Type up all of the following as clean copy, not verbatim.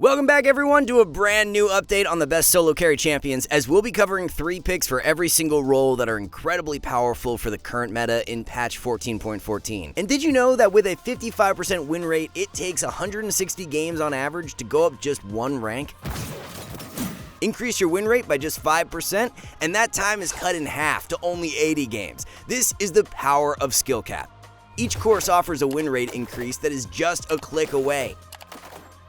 Welcome back everyone to a brand new update on the best solo carry champions, as we'll be covering 3 picks for every single role that are incredibly powerful for the current meta in patch 14.14. And did you know that with a 55% win rate, it takes 160 games on average to go up just 1 rank? Increase your win rate by just 5%, and that time is cut in half to only 80 games. This is the power of SkillCapped. Each course offers a win rate increase that is just a click away.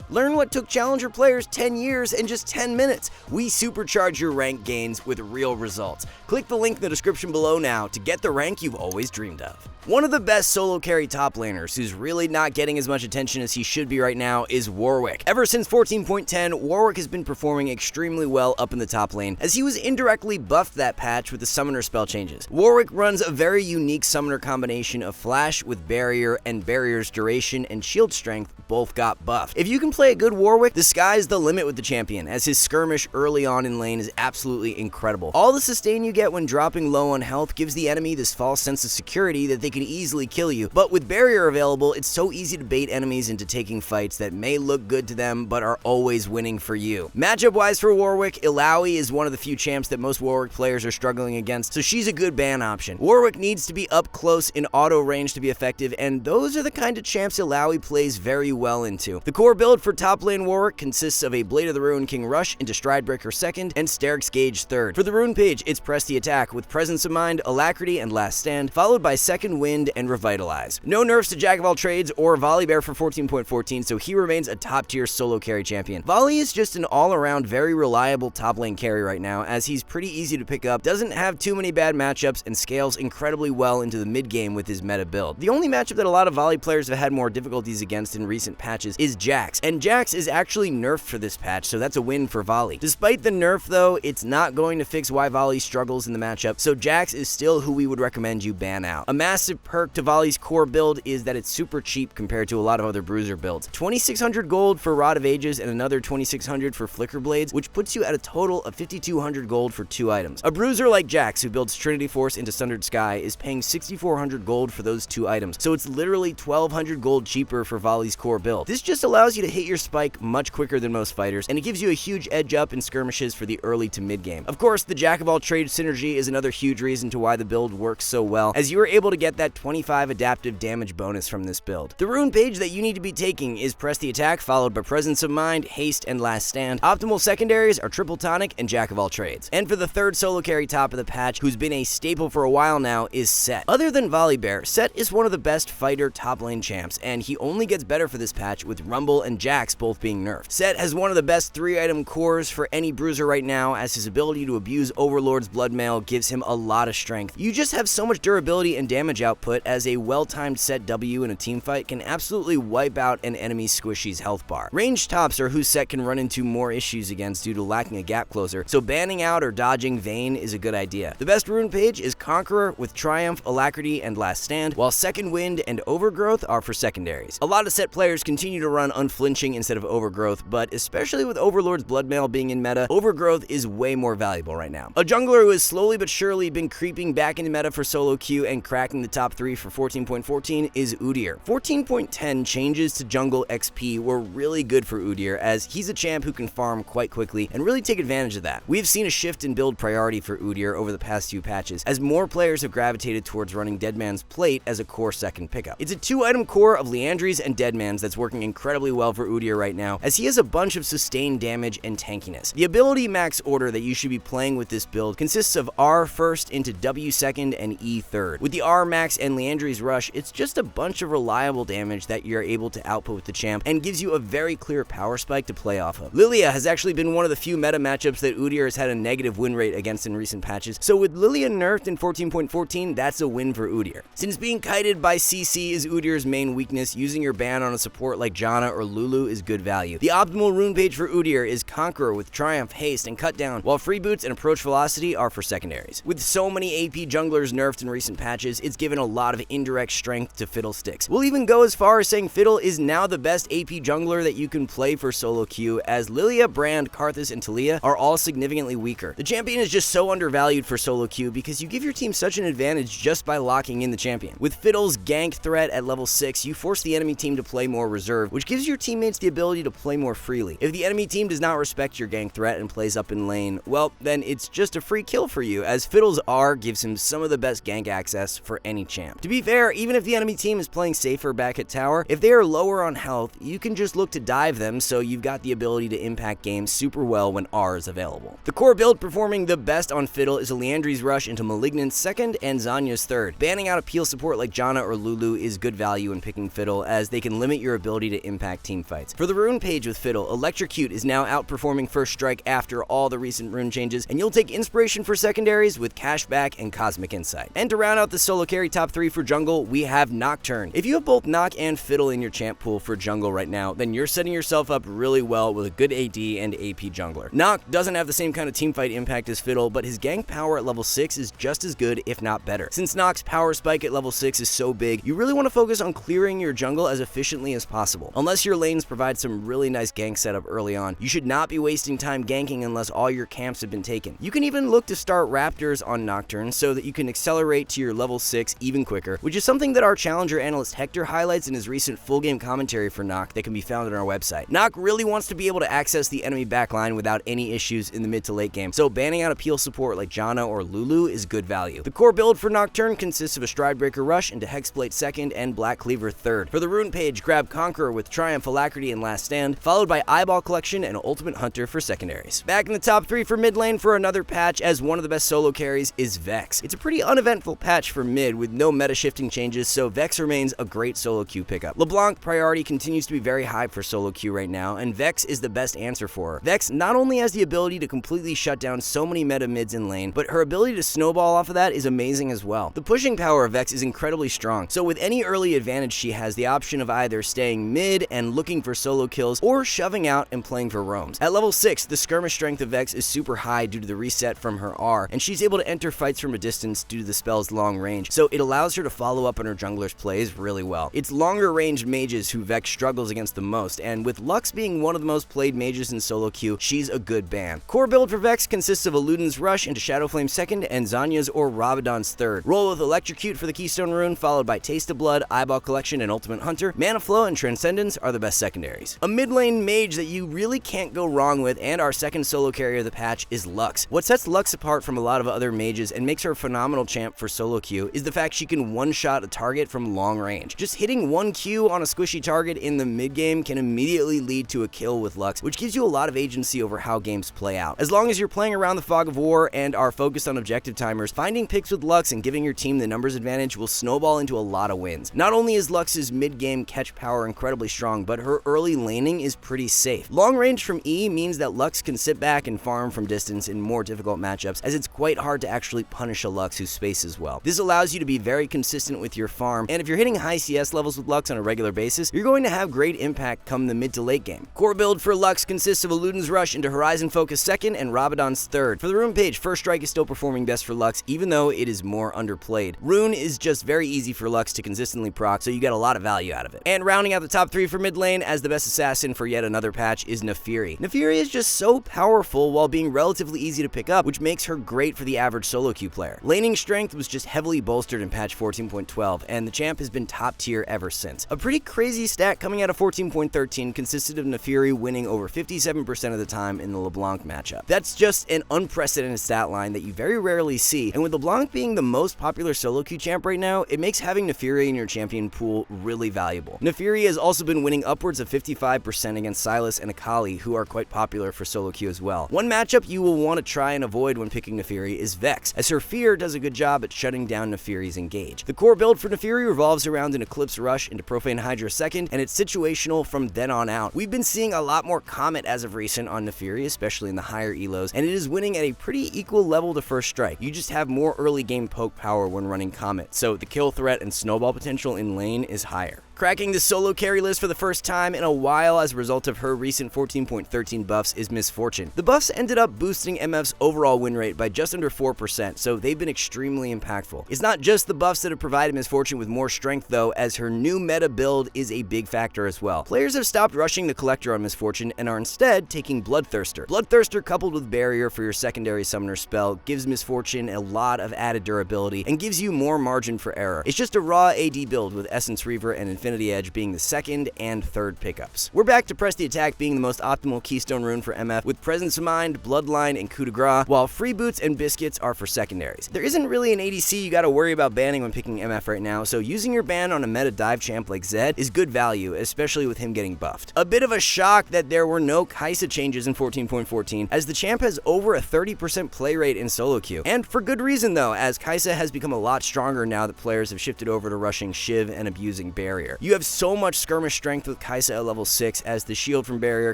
Learn what took Challenger players 10 years in just 10 minutes. We supercharge your rank gains with real results. Click the link in the description below now to get the rank you've always dreamed of. One of the best solo carry top laners who's really not getting as much attention as he should be right now is Warwick. Ever since 14.10, Warwick has been performing extremely well up in the top lane, as he was indirectly buffed that patch with the summoner spell changes. Warwick runs a very unique summoner combination of flash with barrier, and barrier's duration and shield strength both got buffed. If you can play a good Warwick, the sky's the limit with the champion, as his skirmish early on in lane is absolutely incredible. All the sustain you get when dropping low on health gives the enemy this false sense of security that they can easily kill you, but with barrier available, it's so easy to bait enemies into taking fights that may look good to them but are always winning for you. Matchup wise for Warwick, Illaoi is one of the few champs that most Warwick players are struggling against, so she's a good ban option. Warwick needs to be up close in auto range to be effective, and those are the kind of champs Illaoi plays very well into. The core build for top lane Warwick consists of a Blade of the Ruin King Rush into Stridebreaker 2nd and Sterix Gage 3rd. For the rune page, it's Press the Attack with Presence of Mind, Alacrity, and Last Stand, followed by Second Wind and Revitalize. No nerfs to Jack of all trades or Volibear for 14.14, so he remains a top tier solo carry champion. Volley is just an all around very reliable top lane carry right now, as he's pretty easy to pick up, doesn't have too many bad matchups, and scales incredibly well into the mid game with his meta build. The only matchup that a lot of Volley players have had more difficulties against in recent patches is Jax, and Jax is actually nerfed for this patch, so that's a win for Volley. Despite the nerf though, it's not going to fix why Volley struggles in the matchup, so Jax is still who we would recommend you ban out. A massive perk to Volley's core build is that it's super cheap compared to a lot of other bruiser builds. 2,600 gold for Rod of Ages and another 2,600 for Flicker Blades, which puts you at a total of 5,200 gold for 2 items. A bruiser like Jax, who builds Trinity Force into Sundered Sky, is paying 6,400 gold for those 2 items, so it's literally 1,200 gold cheaper for Volley's core build. This just allows you to hit your spike much quicker than most fighters, and it gives you a huge edge up in skirmishes for the early to mid game. Of course, the Jack of all trades synergy is another huge reason to why the build works so well, as you are able to get that 25 adaptive damage bonus from this build. The rune page that you need to be taking is Press the Attack, followed by Presence of Mind, Haste, and Last Stand. Optimal secondaries are Triple Tonic and Jack of all trades. And for the 3rd solo carry top of the patch, who's been a staple for a while now, is Set. Other than Volibear, Set is one of the best fighter top lane champs, and he only gets better for this patch with Rumble and Jax both being nerfed. Set has one of the best 3-item cores for any bruiser right now, as his ability to abuse Overlord's Bloodmail gives him a lot of strength. You just have so much durability and damage output, as a well-timed Set W in a teamfight can absolutely wipe out an enemy squishy's health bar. Ranged tops are who Set can run into more issues against due to lacking a gap closer, so banning out or dodging Vayne is a good idea. The best rune page is Conqueror with Triumph, Alacrity, and Last Stand, while Second Wind and Overgrowth are for secondaries. A lot of Set players continue to run Unflinching instead of Overgrowth, but especially with Overlord's Bloodmail being in meta, Overgrowth is way more valuable right now. A jungler who has slowly but surely been creeping back into meta for solo queue and cracking the top 3 for 14.14 is Udyr. 14.10 changes to jungle XP were really good for Udyr, as he's a champ who can farm quite quickly and really take advantage of that. We've seen a shift in build priority for Udyr over the past few patches, as more players have gravitated towards running Deadman's Plate as a core second pickup. It's a 2-item core of Liandry's and Deadman's that's working incredibly well for Udyr right now, as he has a bunch of sustained damage and tankiness. The ability max order that you should be playing with this build consists of R first into W second and E third. With the R max and Liandry's Rush, it's just a bunch of reliable damage that you're able to output with the champ, and gives you a very clear power spike to play off of. Lilia has actually been one of the few meta matchups that Udyr has had a negative win rate against in recent patches, so with Lilia nerfed in 14.14, that's a win for Udyr. Since being kited by CC is Udyr's main weakness, using your ban on a support like Janna or Lulu is good value. The optimal rune page for Udyr is Conqueror with Triumph, Haste, and Cut Down, while Freeboots and Approach Velocity are for secondaries. With so many AP junglers nerfed in recent patches, it's given a lot of indirect strength to Fiddlesticks. We'll even go as far as saying Fiddle is now the best AP jungler that you can play for solo queue, as Lilia, Brand, Karthus, and Talia are all significantly weaker. The champion is just so undervalued for solo queue because you give your team such an advantage just by locking in the champion. With Fiddle's gank threat at level 6, you force the enemy team to play more reserve, which gives your teammates teammates the ability to play more freely. If the enemy team does not respect your gank threat and plays up in lane, well, then it's just a free kill for you, as Fiddle's R gives him some of the best gank access for any champ. To be fair, even if the enemy team is playing safer back at tower, if they are lower on health, you can just look to dive them, so you've got the ability to impact games super well when R is available. The core build performing the best on Fiddle is a Liandry's Rush into Malignant's second and Zhonya's third. Banning out a peel support like Janna or Lulu is good value when picking Fiddle, as they can limit your ability to impact teamfights. For the rune page with Fiddle, Electrocute is now outperforming First Strike after all the recent rune changes, and you'll take inspiration for secondaries with Cashback and Cosmic Insight. And to round out the solo carry top 3 for jungle, we have Nocturne. If you have both Noc and Fiddle in your champ pool for jungle right now, then you're setting yourself up really well with a good AD and AP jungler. Noc doesn't have the same kind of teamfight impact as Fiddle, but his gank power at level 6 is just as good, if not better. Since Noc's power spike at level 6 is so big, you really want to focus on clearing your jungle as efficiently as possible. Unless your lanes provide some really nice gank setup early on, you should not be wasting time ganking unless all your camps have been taken. You can even look to start Raptors on Nocturne so that you can accelerate to your level 6 even quicker, which is something that our challenger analyst Hector highlights in his recent full game commentary for Noc that can be found on our website. Noc really wants to be able to access the enemy backline without any issues in the mid to late game, so banning out a peel support like Janna or Lulu is good value. The core build for Nocturne consists of a Stridebreaker Rush into Hexblade second and Black Cleaver third. For the rune page, grab Conqueror with Triumph, Alacrity, and Last Stand, followed by Eyeball Collection and Ultimate Hunter for secondaries. Back in the top 3 for mid lane for another patch, as one of the best solo carries is Vex. It's a pretty uneventful patch for mid with no meta shifting changes, so Vex remains a great solo queue pickup. LeBlanc priority continues to be very high for solo queue right now, and Vex is the best answer for her. Vex not only has the ability to completely shut down so many meta mids in lane, but her ability to snowball off of that is amazing as well. The pushing power of Vex is incredibly strong, so with any early advantage she has the option of either staying mid and looking for solo kills, or shoving out and playing for roams. At level 6, the skirmish strength of Vex is super high due to the reset from her R, and she's able to enter fights from a distance due to the spell's long range, so it allows her to follow up on her jungler's plays really well. It's longer ranged mages who Vex struggles against the most, and with Lux being one of the most played mages in solo queue, she's a good ban. Core build for Vex consists of a Luden's Rush into Shadowflame second and Zhonya's or Rabadon's third. Roll with Electrocute for the Keystone Rune, followed by Taste of Blood, Eyeball Collection, and Ultimate Hunter. Mana Flow and Transcendence are the best secondaries. A mid lane mage that you really can't go wrong with, and our second solo carrier of the patch, is Lux. What sets Lux apart from a lot of other mages and makes her a phenomenal champ for solo queue is the fact she can one-shot a target from long range. Just hitting one Q on a squishy target in the mid game can immediately lead to a kill with Lux, which gives you a lot of agency over how games play out. As long as you're playing around the fog of war and are focused on objective timers, finding picks with Lux and giving your team the numbers advantage will snowball into a lot of wins. Not only is Lux's mid-game catch power incredibly strong, but her early laning is pretty safe. Long range from E means that Lux can sit back and farm from distance in more difficult matchups, as it's quite hard to actually punish a Lux who spaces well. This allows you to be very consistent with your farm, and if you're hitting high CS levels with Lux on a regular basis, you're going to have great impact come the mid to late game. Core build for Lux consists of a Luden's Rush into Horizon Focus second and Rabadon's third. For the rune page, First Strike is still performing best for Lux, even though it is more underplayed. Rune is just very easy for Lux to consistently proc, so you get a lot of value out of it. And rounding out the top 3 for mid lane as the best assassin for yet another patch is Naafiri. Naafiri is just so powerful while being relatively easy to pick up, which makes her great for the average solo queue player. Laning strength was just heavily bolstered in patch 14.12, and the champ has been top tier ever since. A pretty crazy stat coming out of 14.13 consisted of Naafiri winning over 57% of the time in the LeBlanc matchup. That's just an unprecedented stat line that you very rarely see, and with LeBlanc being the most popular solo queue champ right now, it makes having Naafiri in your champion pool really valuable. Naafiri has also been winning upwards of 55% against Sylas and Akali, who are quite popular for solo queue as well. One matchup you will want to try and avoid when picking Naafiri is Vex, as her Fear does a good job at shutting down Naafiri's engage. The core build for Naafiri revolves around an Eclipse Rush into Profane Hydra second, and it's situational from then on out. We've been seeing a lot more Comet as of recent on Naafiri, especially in the higher elos, and it is winning at a pretty equal level to First Strike. You just have more early game poke power when running Comet, so the kill threat and snowball potential in lane is higher. Cracking the solo carry list for the first time in a while as a result of her recent 14.13 buffs is Miss Fortune. The buffs ended up boosting MF's overall win rate by just under 4%, so they've been extremely impactful. It's not just the buffs that have provided Miss Fortune with more strength though, as her new meta build is a big factor as well. Players have stopped rushing the Collector on Miss Fortune and are instead taking Bloodthirster. Bloodthirster coupled with Barrier for your secondary summoner spell gives Miss Fortune a lot of added durability and gives you more margin for error. It's just a raw AD build with Essence Reaver and Infinity Infinity Edge being the second and third pickups. We're back to Press the Attack being the most optimal keystone rune for MF, with Presence of Mind, Bloodline, and Coup de Grace, while Free Boots and Biscuits are for secondaries. There isn't really an ADC you gotta worry about banning when picking MF right now, so using your ban on a meta dive champ like Zed is good value, especially with him getting buffed. A bit of a shock that there were no Kai'Sa changes in 14.14, as the champ has over a 30% play rate in solo queue. And for good reason though, as Kai'Sa has become a lot stronger now that players have shifted over to rushing Shiv and abusing Barrier. You have so much skirmish strength with Kai'Sa at level 6, as the shield from Barrier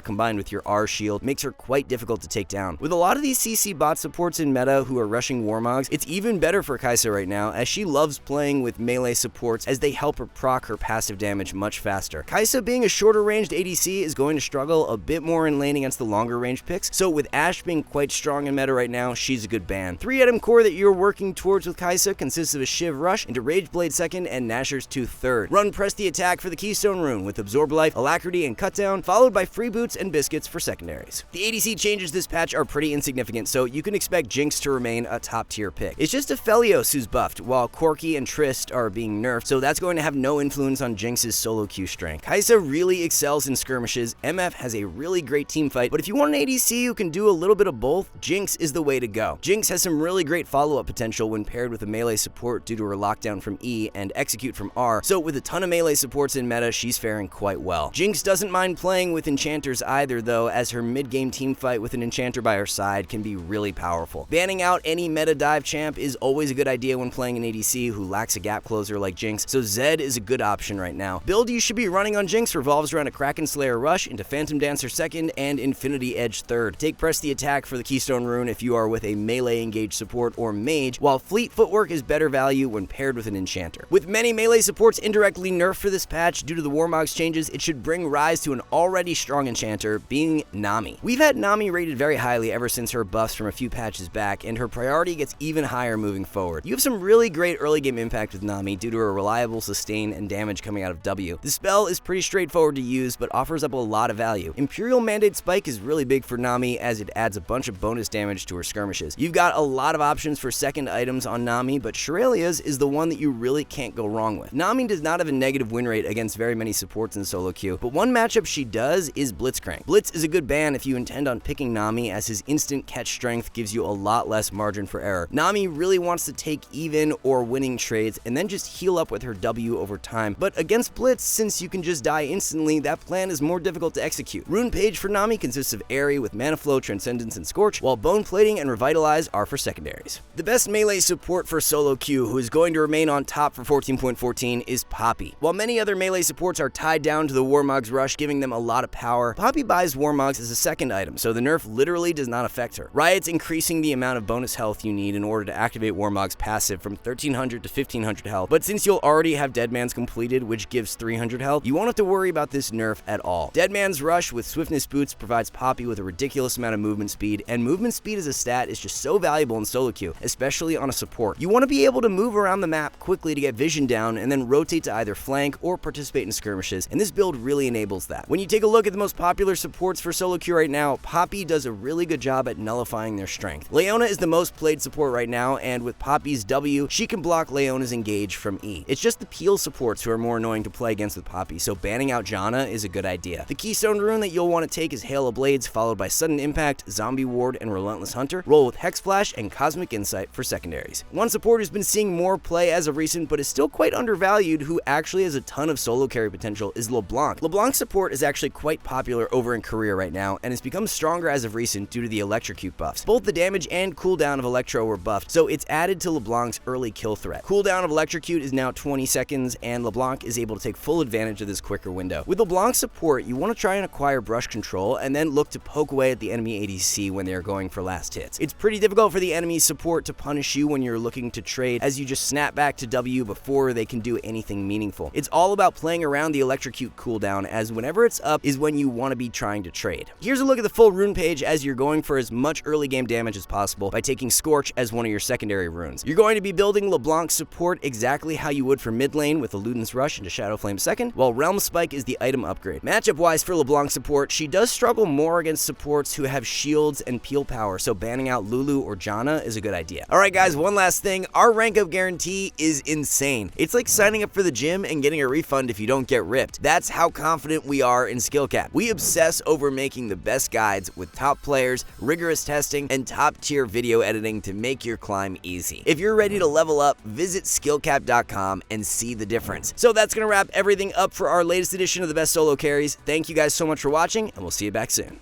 combined with your R shield makes her quite difficult to take down. With a lot of these CC bot supports in meta who are rushing Warmogs, it's even better for Kai'Sa right now, as she loves playing with melee supports as they help her proc her passive damage much faster. Kai'Sa being a shorter ranged ADC is going to struggle a bit more in lane against the longer range picks, so with Ashe being quite strong in meta right now, she's a good ban. 3-item core that you're working towards with Kai'Sa consists of a Shiv Rush into Rage Blade second and Nashor's Tooth third. Run Press the Attack for the Keystone rune with Absorb Life, Alacrity, and Cutdown, followed by Free Boots and Biscuits for secondaries. The ADC changes this patch are pretty insignificant, so you can expect Jinx to remain a top tier pick. It's just Aphelios who's buffed, while Corki and Trist are being nerfed, so that's going to have no influence on Jinx's solo queue strength. Kai'Sa really excels in skirmishes, MF has a really great team fight, but if you want an ADC who can do a little bit of both, Jinx is the way to go. Jinx has some really great follow-up potential when paired with a melee support due to her lockdown from E and execute from R, so with a ton of melee supports in meta, she's faring quite well. Jinx doesn't mind playing with enchanters either though, as her mid-game team fight with an enchanter by her side can be really powerful. Banning out any meta dive champ is always a good idea when playing an ADC who lacks a gap closer like Jinx, so Zed is a good option right now. Build you should be running on Jinx revolves around a Kraken Slayer rush into Phantom Dancer second and Infinity Edge third. Take Press the Attack for the Keystone rune if you are with a melee engaged support or mage, while Fleet Footwork is better value when paired with an enchanter. With many melee supports indirectly nerfed for this patch due to the Warmogs changes, it should bring rise to an already strong enchanter, being Nami. We've had Nami rated very highly ever since her buffs from a few patches back, and her priority gets even higher moving forward. You have some really great early game impact with Nami due to her reliable sustain and damage coming out of W. The spell is pretty straightforward to use, but offers up a lot of value. Imperial Mandate Spike is really big for Nami, as it adds a bunch of bonus damage to her skirmishes. You've got a lot of options for second items on Nami, but Shirelia's is the one that you really can't go wrong with. Nami does not have a negative win rate against very many supports in solo queue, but one matchup she does is Blitzcrank. Blitz is a good ban if you intend on picking Nami, as his instant catch strength gives you a lot less margin for error. Nami really wants to take even or winning trades and then just heal up with her W over time, but against Blitz, since you can just die instantly, that plan is more difficult to execute. Rune Page for Nami consists of Airy with Mana Flow, Transcendence, and Scorch, while Bone Plating and Revitalize are for secondaries. The best melee support for solo queue, who is going to remain on top for 14.14, is Poppy. While many other melee supports are tied down to the Warmogs rush, giving them a lot of power, Poppy buys Warmogs as a second item, so the nerf literally does not affect her. Riot's increasing the amount of bonus health you need in order to activate Warmog's passive from 1300 to 1500 health, but since you'll already have Deadman's completed, which gives 300 health, you won't have to worry about this nerf at all. Deadman's Rush with Swiftness Boots provides Poppy with a ridiculous amount of movement speed, and movement speed as a stat is just so valuable in solo queue, especially on a support. You want to be able to move around the map quickly to get vision down and then rotate to either flank or participate in skirmishes, and this build really enables that. When you take a look at the most popular supports for solo queue right now, Poppy does a really good job at nullifying their strength. Leona is the most played support right now, and with Poppy's W, she can block Leona's engage from E. It's just the peel supports who are more annoying to play against with Poppy, so banning out Janna is a good idea. The Keystone rune that you'll want to take is Hail of Blades, followed by Sudden Impact, Zombie Ward, and Relentless Hunter. Roll with Hex Flash and Cosmic Insight for secondaries. One support who's been seeing more play as of recent, but is still quite undervalued, who actually has a ton of solo carry potential, is LeBlanc. LeBlanc's support is actually quite popular over in Korea right now, and has become stronger as of recent due to the Electrocute buffs. Both the damage and cooldown of Electro were buffed, so it's added to LeBlanc's early kill threat. Cooldown of Electrocute is now 20 seconds, and LeBlanc is able to take full advantage of this quicker window. With LeBlanc's support, you want to try and acquire brush control, and then look to poke away at the enemy ADC when they are going for last hits. It's pretty difficult for the enemy's support to punish you when you're looking to trade, as you just snap back to W before they can do anything meaningful. It's all about playing around the Electrocute cooldown, as whenever it's up is when you want to be trying to trade. Here's a look at the full rune page, as you're going for as much early game damage as possible by taking Scorch as one of your secondary runes. You're going to be building LeBlanc's support exactly how you would for mid lane with Eludence Rush into Shadow Flame second, while Realm Spike is the item upgrade. Matchup wise for LeBlanc support, she does struggle more against supports who have shields and peel power, so banning out Lulu or Janna is a good idea. Alright guys, one last thing, our rank up guarantee is insane. It's like signing up for the gym and getting a a refund if you don't get ripped. That's how confident we are in SkillCapped. We obsess over making the best guides with top players, rigorous testing, and top-tier video editing to make your climb easy. If you're ready to level up, visit SkillCapped.com and see the difference. So that's going to wrap everything up for our latest edition of the best solo carries. Thank you guys so much for watching, and we'll see you back soon.